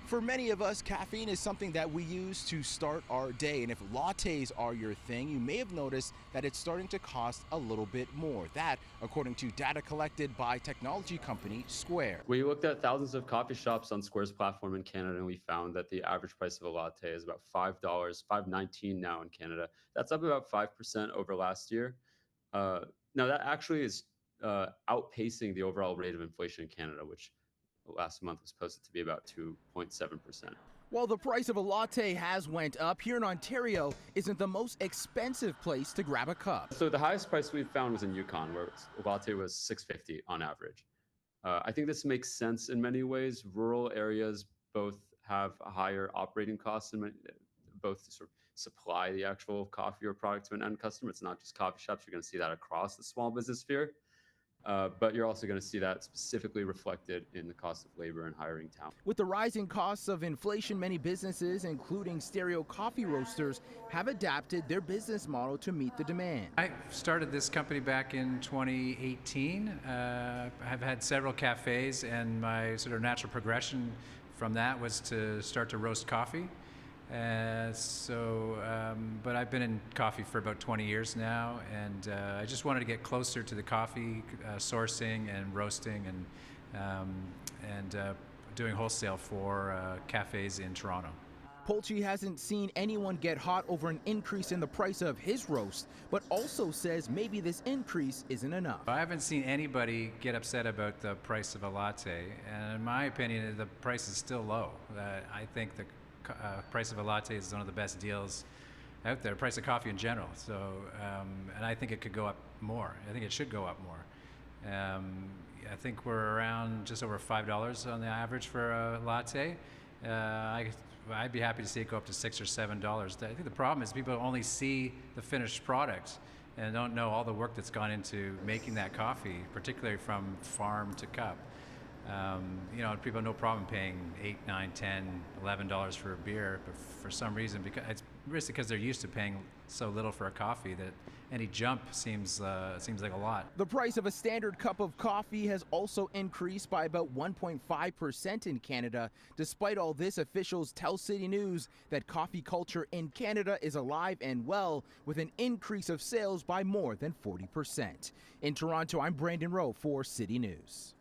For many of us, caffeine is something that we use to start our day. And if lattes are your thing, you may have noticed that it's starting to cost a little bit more. That, according to data collected by technology company Square. We looked at thousands of coffee shops on Square's platform in Canada, and we found that the average price of a latte is about $5, $5.19 now in Canada. That's up about 5% over last year. Now, that actually is outpacing the overall rate of inflation in Canada, which last month was posted to be about 2.7%. While the price of a latte has went up, here in Ontario isn't the most expensive place to grab a cup. So the highest price we found was in Yukon, where a latte was $6.50 on average. I think this makes sense in many ways. Rural areas both have higher operating costs and both to sort of supply the actual coffee or product to an end customer. It's not just coffee shops. You're going to see that across the small business sphere. But you're also going to see that specifically reflected in the cost of labor and hiring talent. With the rising costs of inflation, many businesses, including stereo coffee roasters, have adapted their business model to meet the demand. I started this company back in 2018. I've had several cafes, and my sort of natural progression from that was to start to roast coffee. But I've been in coffee for about 20 years now, and I just wanted to get closer to the coffee sourcing and roasting and doing wholesale for cafes in Toronto. Polchi hasn't seen anyone get hot over an increase in the price of his roast, but also says maybe this increase isn't enough. I haven't seen anybody get upset about the price of a latte, and in my opinion, the price is still low. I think the price of a latte is one of the best deals out there, price of coffee in general. So, and I think it could go up more. I think it should go up more. I think we're around just over $5 on the average for a latte. I'd be happy to see it go up to $6 or $7. I think the problem is people only see the finished product and don't know all the work that's gone into making that coffee, particularly from farm to cup. People have no problem paying $8, $9, $10, $11 for a beer, but for some reason, because they're used to paying so little for a coffee, that any jump seems like a lot. The price of a standard cup of coffee has also increased by about 1.5% in Canada. Despite all this, officials tell City News that coffee culture in Canada is alive and well, with an increase of sales by more than 40%. In Toronto, I'm Rowe for City News.